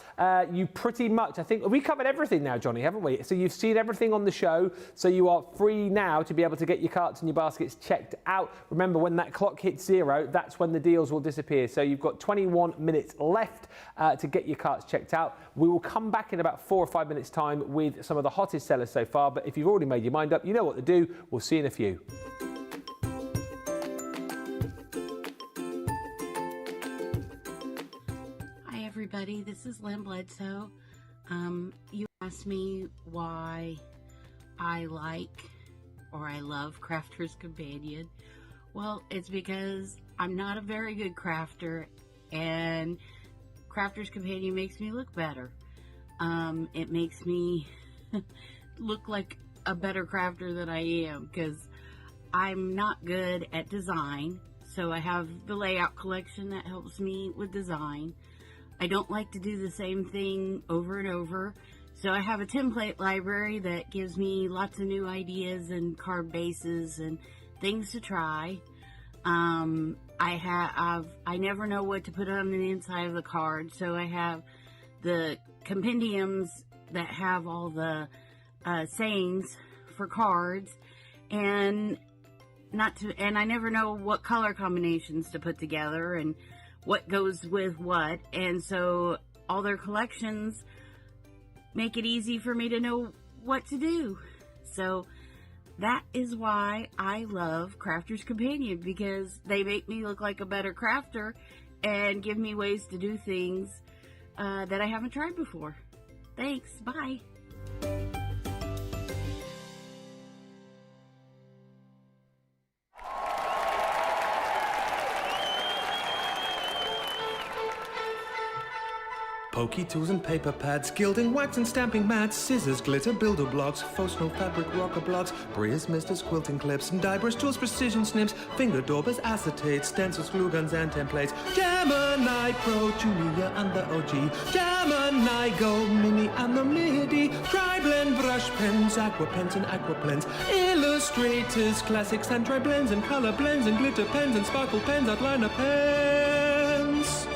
You pretty much, I think, we covered everything now, Johnny, haven't we? So you've seen everything on the show, so you are free now to be able to get your carts and your baskets checked out. Remember, when that clock hits 0, that's when the deals will disappear. So you've got 21 minutes left to get your carts checked out. We will come back in about 4 or 5 minutes' time with some of the hottest sellers so far, but if you've already made your mind up, you know what to do. We'll see you in a few. Hi everybody, this is Lynn Bledsoe. You asked me why I like or I love Crafter's Companion. Well, it's because I'm not a very good crafter, and Crafter's Companion makes me look better. It makes me look like a better crafter than I am, because I'm not good at design. So I have the layout collection that helps me with design. I don't like to do the same thing over and over. So I have a template library that gives me lots of new ideas and card bases and things to try. I never know what to put on the inside of the card. So I have the compendiums that have all the sayings for cards, and I never know what color combinations to put together and what goes with what, and so all their collections make it easy for me to know what to do. So that is why I love Crafter's Companion, because they make me look like a better crafter and give me ways to do things that I haven't tried before. Thanks, bye. Pokey tools and paper pads, gilding, wax and stamping mats, scissors, glitter, builder blocks, faux snow fabric, rocker blocks, briars, misters, quilting clips, die brush tools, precision snips, finger daubers, acetates, stencils, glue guns and templates, Gemini Pro, Julia and the OG, Gemini Go, Mini and the MIDI, tri-blend brush pens, aqua pens and aqua blends, illustrators, classics and tri-blends and color blends and glitter pens and sparkle pens, outliner pens.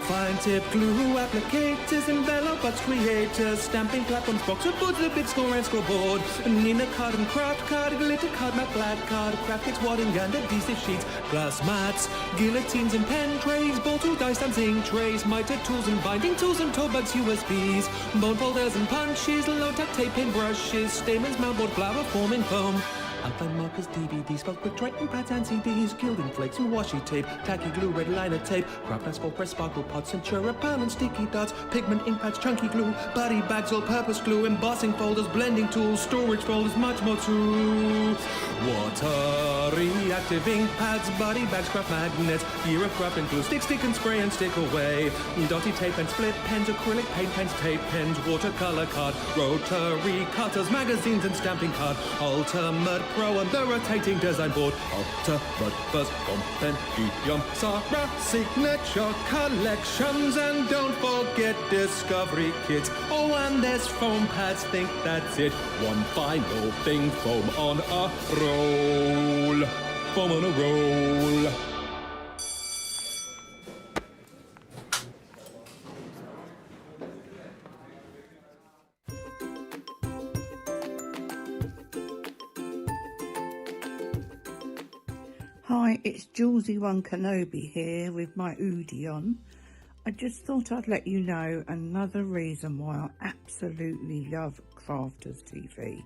Fine tip glue, applicators, envelopes, creators, stamping platforms, boxer boards, the big score and scoreboard, Nina card and craft card, glitter card, matte black card, craft kits, wadding and adhesive sheets, glass mats, guillotines and pen trays, ball tool, dice and zinc trays, miter tools and binding tools and toe bags, USBs, bone folders and punches, low-tech tape pin brushes, stamens, mountboard, flower forming foam, outline markers, DVDs, felt quick Triton pads and CDs, gilding flakes and washi tape, tacky glue, red liner tape, craft asphalt press, sparkle pots, Centura pan and sticky dots, pigment ink pads, chunky glue, body bags, all-purpose glue, embossing folders, blending tools, storage folders, much more too. Water reactive ink pads, body bags, craft magnets, gear of craft and glue, stick and spray and stick away, dotty tape and split pens, acrylic paint pens, tape pens, watercolor card, rotary cutters, magazines and stamping card, ultimate Pro and the rotating design board, ultimate first compendium, Sarah signature collections, and don't forget discovery kits. Oh, and there's foam pads, think that's it. One final thing, foam on a roll. Foam on a roll. Hi, it's Julesy One Kenobi here with my hoodie on. I just thought I'd let you know another reason why I absolutely love Crafters TV.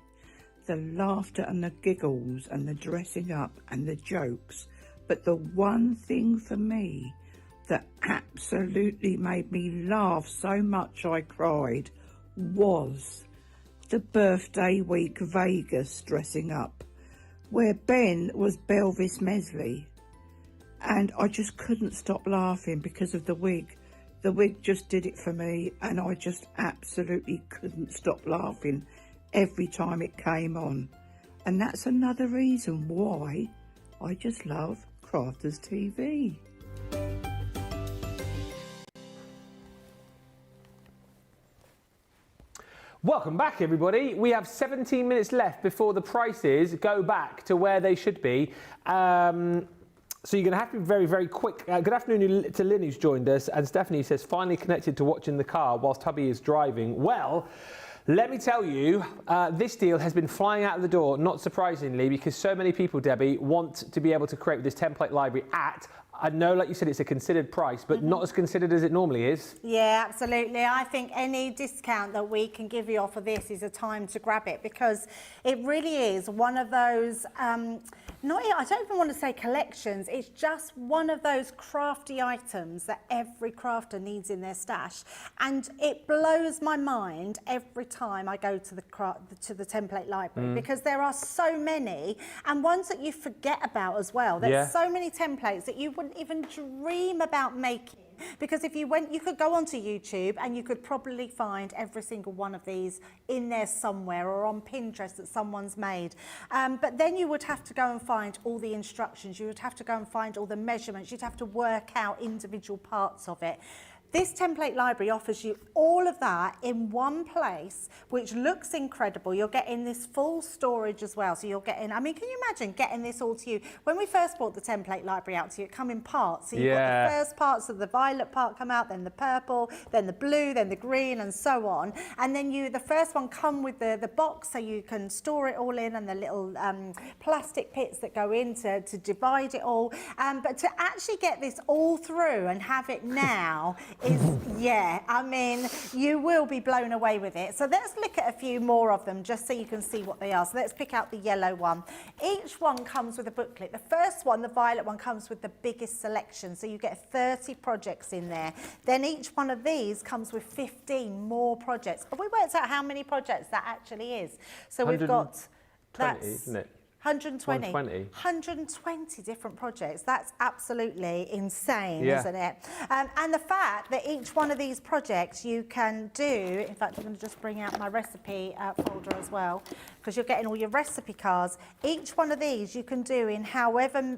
The laughter and the giggles and the dressing up and the jokes. But the one thing for me that absolutely made me laugh so much I cried was the birthday week Vegas dressing up, where Ben was Belvis Mesley, and I just couldn't stop laughing because of the wig. The wig just did it for me, and I just absolutely couldn't stop laughing every time it came on. And that's another reason why I just love Crafters TV. Welcome back, everybody. We have 17 minutes left before the prices go back to where they should be. So you're going to have to be very, very quick. Good afternoon to Lynn, who's joined us. And Stephanie says, finally connected to watching the car whilst hubby is driving. Well, let me tell you, this deal has been flying out of the door, not surprisingly, because so many people, Debbie, want to be able to create this template library at, I know, like you said, it's a considered price, but not as considered as it normally is. Yeah, absolutely. I think any discount that we can give you off of this is a time to grab it, because it really is one of those, I don't even want to say collections, it's just one of those crafty items that every crafter needs in their stash. And it blows my mind every time I go to the template library, because there are so many, and ones that you forget about as well. There's so many templates that you wouldn't even dream about making. Because if you went, you could go onto YouTube and you could probably find every single one of these in there somewhere, or on Pinterest that someone's made. But then you would have to go and find all the instructions. You would have to go and find all the measurements. You'd have to work out individual parts of it. This template library offers you all of that in one place, which looks incredible. You're getting this full storage as well. So you're getting, I mean, can you imagine getting this all to you? When we first brought the template library out to you, it come in parts. So you've got the first parts of the violet part come out, then the purple, then the blue, then the green, and so on. And then the first one come with the box, so you can store it all in, and the little plastic pits that go in to divide it all. But to actually get this all through and have it now, I mean, you will be blown away with it. So let's look at a few more of them just so you can see what they are. So let's pick out the yellow one. Each one comes with a booklet. The first one, the violet one, comes with the biggest selection. So you get 30 projects in there. Then each one of these comes with 15 more projects. But we worked out how many projects that actually is. So we've got 20, isn't it? 120. 120 different projects. That's absolutely insane, isn't it? And the fact that each one of these projects you can do, in fact, I'm going to just bring out my recipe folder as well, because you're getting all your recipe cards. Each one of these you can do in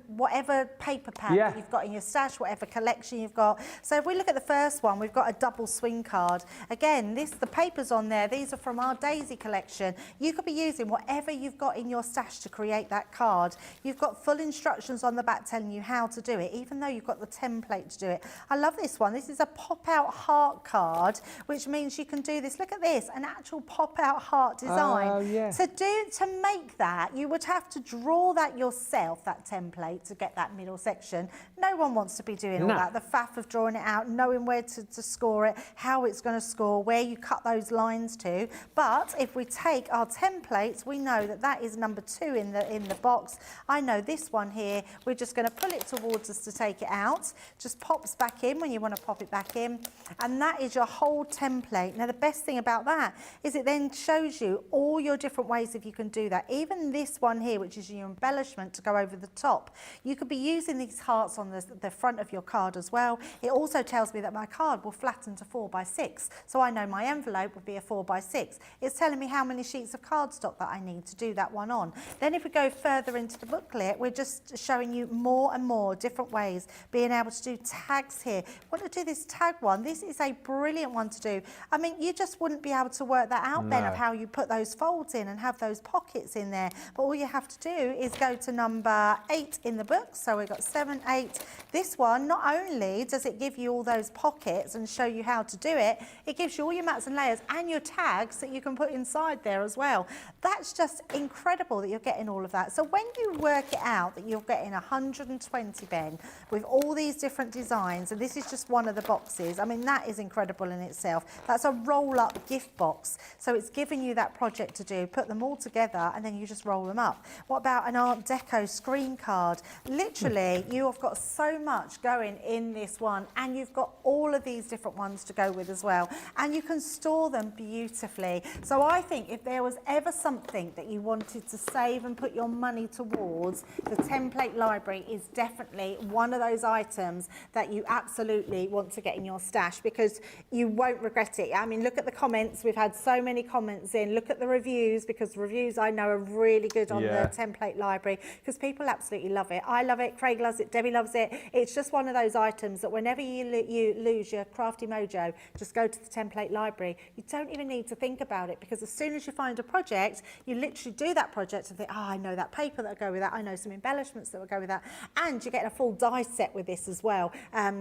whatever paper pad that you've got in your stash, whatever collection you've got. So if we look at the first one, we've got a double swing card. Again, the papers on there, these are from our Daisy collection. You could be using whatever you've got in your stash to create that card. You've got full instructions on the back telling you how to do it, even though you've got the template to do it. I love this one. This is a pop-out heart card, which means you can do this. Look at this, an actual pop-out heart design. To make that, you would have to draw that yourself, that template, to get that middle section. No one wants to be doing all that. The faff of drawing it out, knowing where to score it, how it's going to score, where you cut those lines to. But if we take our templates, we know that that is number 2 in the box. I know this one here, we're just going to pull it towards us to take it out. Just pops back in when you want to pop it back in. And that is your whole template. Now, the best thing about that is it then shows you all your different ways if you can do that. Even this one here, which is your embellishment to go over the top. You could be using these hearts on the front of your card as well. It also tells me that my card will flatten to 4x6. So I know my envelope would be a 4x6. It's telling me how many sheets of cardstock that I need to do that one on. Then if we go further into the booklet, we're just showing you more and more different ways, being able to do tags here. Want to do this tag one? This is a brilliant one to do. I mean, you just wouldn't be able to work that out, Ben, of how you put those folds in and have those pockets in there. But all you have to do is go to number 8 in the book. So we've got 7, 8. This one, not only does it give you all those pockets and show you how to do it, it gives you all your mats and layers and your tags that you can put inside there as well. That's just incredible that you're getting all of that. So when you work it out that you're getting 120, Ben, with all these different designs, and this is just one of the boxes, I mean, that is incredible in itself. That's a roll-up gift box. So it's giving you that project to do, put them all together, and then you just roll them up. What about an Art Deco screen card? Literally, you have got so much going in this one, and you've got all of these different ones to go with as well. And you can store them beautifully. So I think if there was ever something that you wanted to save and put put your money towards, the template library is definitely one of those items that you absolutely want to get in your stash, because you won't regret it. I mean, look at the comments. We've had so many comments in. Look at the reviews, because the reviews I know are really good on the template library, because people absolutely love it. I love it. Craig loves it. Debbie loves it. It's just one of those items that whenever you lose your crafty mojo, just go to the template library. You don't even need to think about it, because as soon as you find a project, you literally do that project and think, oh, I know that paper that will go with that. I know some embellishments that will go with that. And you get a full die set with this as well,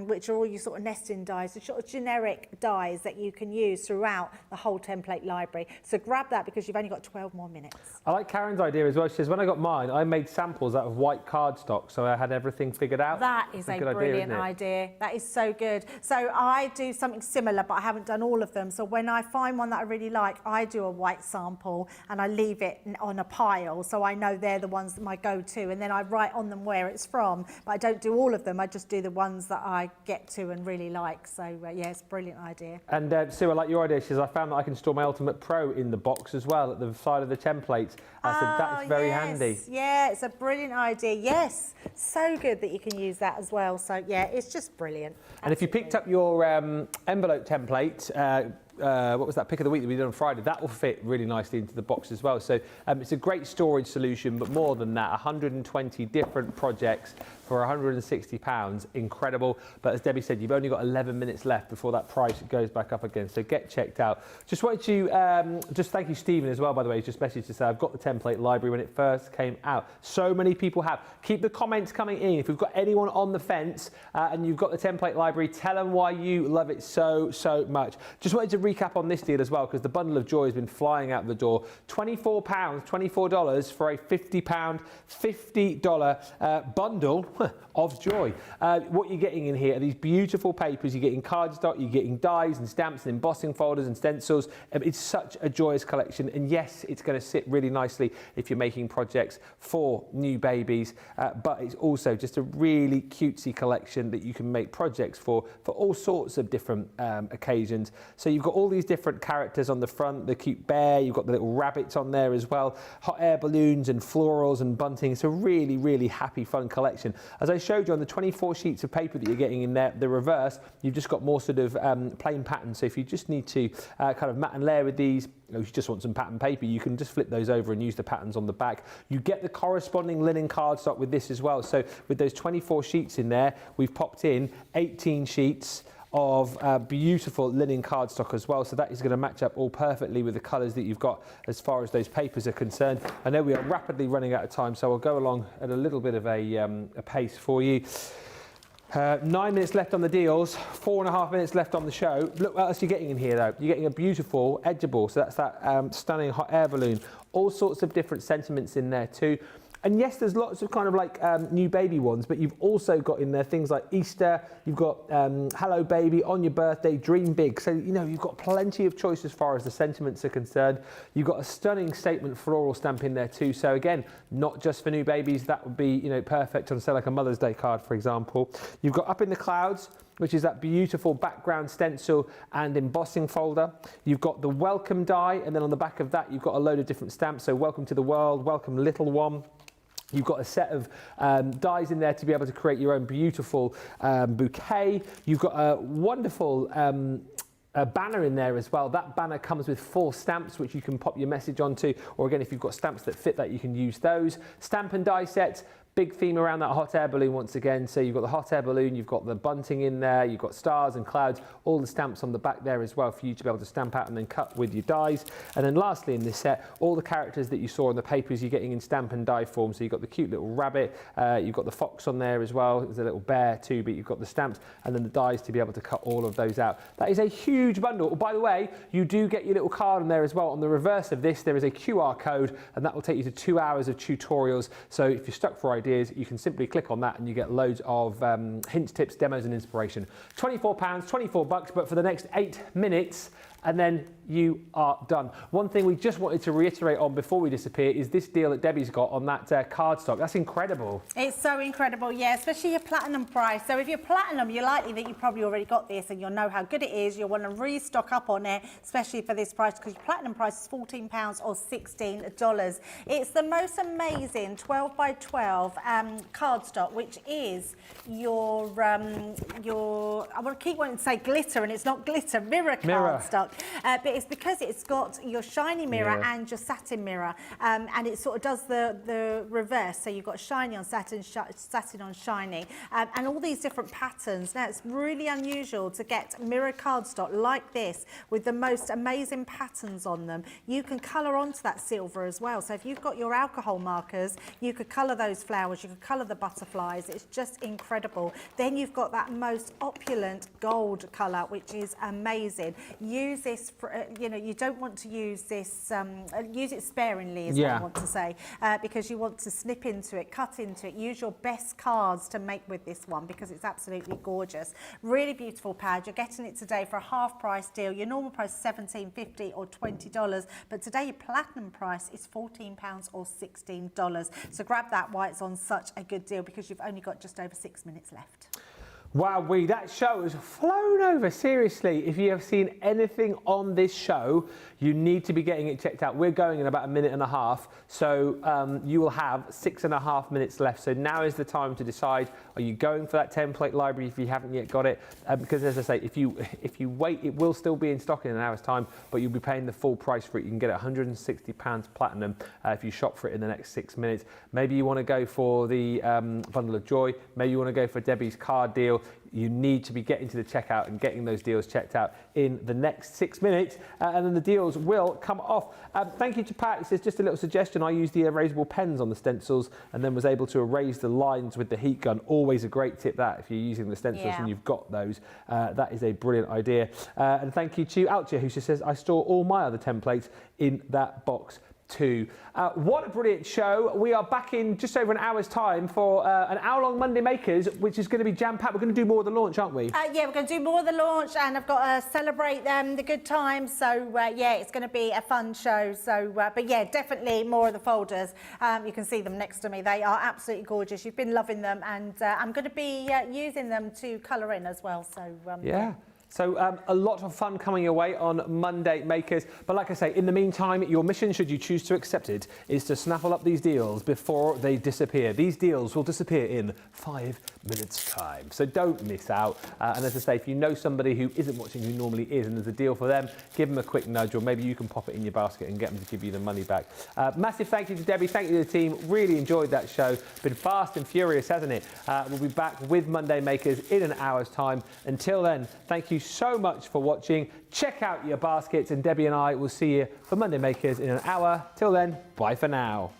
which are all your sort of nesting dies, the sort of generic dies that you can use throughout the whole template library. So grab that, because you've only got 12 more minutes. I like Karen's idea as well. She says, when I got mine, I made samples out of white cardstock, so I had everything figured out. That is a brilliant idea. That is so good. So I do something similar, but I haven't done all of them. So when I find one that I really like, I do a white sample and I leave it on a pile, so I know they're the ones that my go-to, and then I write on them where it's from. But I don't do all of them. I just do the ones that I get to and really like. So yeah, it's a brilliant idea. And Sue, I like your idea. She says, I found that I can store my Ultimate Pro in the box as well at the side of the templates. I said, that's very handy. Yeah, it's a brilliant idea. Yes, so good that you can use that as well. So yeah, it's just brilliant. And if you picked up your envelope template, what was that pick of the week that we did on Friday? That will fit really nicely into the box as well. So it's a great storage solution, but more than that, 120 different projects for £160. Incredible. But as Debbie said, you've only got 11 minutes left before that price goes back up again. So get checked out. Just wanted to just thank you, Stephen, as well, by the way. He's just messaged to say, I've got the template library when it first came out. So many people have. Keep the comments coming in. If we've got anyone on the fence and you've got the template library, tell them why you love it so much. Just wanted to recap on this deal as well, because the bundle of joy has been flying out the door. £24, $24 for a £50 $50 bundle of joy. What you're getting in here are these beautiful papers. You're getting cardstock, you're getting dies and stamps and embossing folders and stencils. It's such a joyous collection, and yes, it's going to sit really nicely if you're making projects for new babies, but it's also just a really cutesy collection that you can make projects for all sorts of different occasions. So you've got all these different characters on the front, the cute bear, you've got the little rabbits on there as well, hot air balloons and florals and bunting. It's a really happy, fun collection. As I showed you on the 24 sheets of paper that you're getting in there, the reverse, you've just got more sort of plain patterns. So if you just need to kind of mat and layer with these, if you just want some pattern paper, you can just flip those over and use the patterns on the back. You get the corresponding linen cardstock with this as well. So with those 24 sheets in there, we've popped in 18 sheets of beautiful linen cardstock as well, so that is going to match up all perfectly with the colours that you've got as far as those papers are concerned. I know we are rapidly running out of time, so I'll go along at a little bit of a pace for you. 9 minutes left on the deals, 4.5 minutes left on the show. Look what else you're getting in here though. You're getting a beautiful edgeable, so that's that stunning hot air balloon. All sorts of different sentiments in there too. And yes, there's lots of kind of like new baby ones, but you've also got in there things like Easter, you've got hello baby, on your birthday, dream big. So, you know, you've got plenty of choice as far as the sentiments are concerned. You've got a stunning statement floral stamp in there too. So again, not just for new babies, that would be, you know, perfect on, say, like a Mother's Day card, for example. You've got Up in the Clouds, which is that beautiful background stencil and embossing folder. You've got the welcome die, and then on the back of that, you've got a load of different stamps. So welcome to the world, welcome little one. You've got a set of dies in there to be able to create your own beautiful bouquet. You've got a wonderful banner in there as well. That banner comes with 4 stamps which you can pop your message onto, or again, if you've got stamps that fit that, you can use those. Stamp and die sets. Big theme around that hot air balloon once again. So you've got the hot air balloon, you've got the bunting in there, you've got stars and clouds, all the stamps on the back there as well for you to be able to stamp out and then cut with your dies. And then lastly in this set, all the characters that you saw on the papers you're getting in stamp and die form. So you've got the cute little rabbit, you've got the fox on there as well, there's a little bear too, but you've got the stamps and then the dies to be able to cut all of those out. That is a huge bundle. Oh, by the way, you do get your little card on there as well. On the reverse of this, there is a QR code and that will take you to 2 hours of tutorials. So if you're stuck for ideas, you can simply click on that and you get loads of hints, tips, demos and inspiration. £24, $24, but for the next 8 minutes, and then you are done. One thing we just wanted to reiterate on before we disappear is this deal that Debbie's got on that cardstock. That's incredible. It's so incredible, yeah, especially your platinum price. So if you're platinum, you're likely that you probably already got this and you'll know how good it is. You'll want to restock up on it, especially for this price, because your platinum price is £14 or $16. It's the most amazing 12 by 12 cardstock, which is your I want to keep wanting to say glitter, and it's not glitter, mirror cardstock. But it's because it's got your shiny mirror and your satin mirror, and it sort of does the reverse. So you've got shiny on satin, satin on shiny, and all these different patterns. Now, it's really unusual to get mirror cardstock like this with the most amazing patterns on them. You can colour onto that silver as well. So if you've got your alcohol markers, you could colour those flowers, you could colour the butterflies. It's just incredible. Then you've got that most opulent gold colour, which is amazing. Use this for, you don't want to use this, use it sparingly is what I want to say, because you want to snip into it, cut into it, use your best cards to make with this one, because it's absolutely gorgeous. Really beautiful pad. You're getting it today for a half price deal. Your normal price is $17.50 or $20, but today your platinum price is £14 or $16. So grab that while it's on such a good deal, because you've only got just over 6 minutes left. Wow, that show has flown over. Seriously, if you have seen anything on this show, you need to be getting it checked out. We're going in about 1.5 minutes, so you will have 6.5 minutes left. So now is the time to decide, are you going for that template library if you haven't yet got it? Because as I say, if you wait, it will still be in stock in an hour's time, but you'll be paying the full price for it. You can get it £160 platinum if you shop for it in the next 6 minutes. Maybe you want to go for the bundle of joy. Maybe you want to go for Debbie's card deal. You need to be getting to the checkout and getting those deals checked out in the next 6 minutes, and then the deals will come off. Thank you to Pat. It says, just a little suggestion. I used the erasable pens on the stencils and then was able to erase the lines with the heat gun. Always a great tip, that, if you're using the stencils and you've got those. That is a brilliant idea. And thank you to Altia, who just says, I store all my other templates in that box too. What a brilliant show. We are back in just over an hour's time for an hour-long Monday Makers, which is going to be jam-packed. We're going to do more of the launch, aren't we? Yeah, we're going to do more of the launch, and I've got to celebrate the good times. So, yeah, it's going to be a fun show. So, but yeah, definitely more of the folders. You can see them next to me. They are absolutely gorgeous. You've been loving them, and I'm going to be using them to colour in as well. So, yeah. So a lot of fun coming your way on Monday Makers. But like I say, in the meantime, your mission, should you choose to accept it, is to snaffle up these deals before they disappear. These deals will disappear in 5 minutes' time. So don't miss out. And as I say, if you know somebody who isn't watching who normally is and there's a deal for them, give them a quick nudge, or maybe you can pop it in your basket and get them to give you the money back. Massive thank you to Debbie. Thank you to the team. Really enjoyed that show. Been fast and furious, hasn't it? We'll be back with Monday Makers in an hour's time. Until then, thank you so much for watching. Check out your baskets, and Debbie and I will see you for Monday Makers in an hour. Till then, bye for now.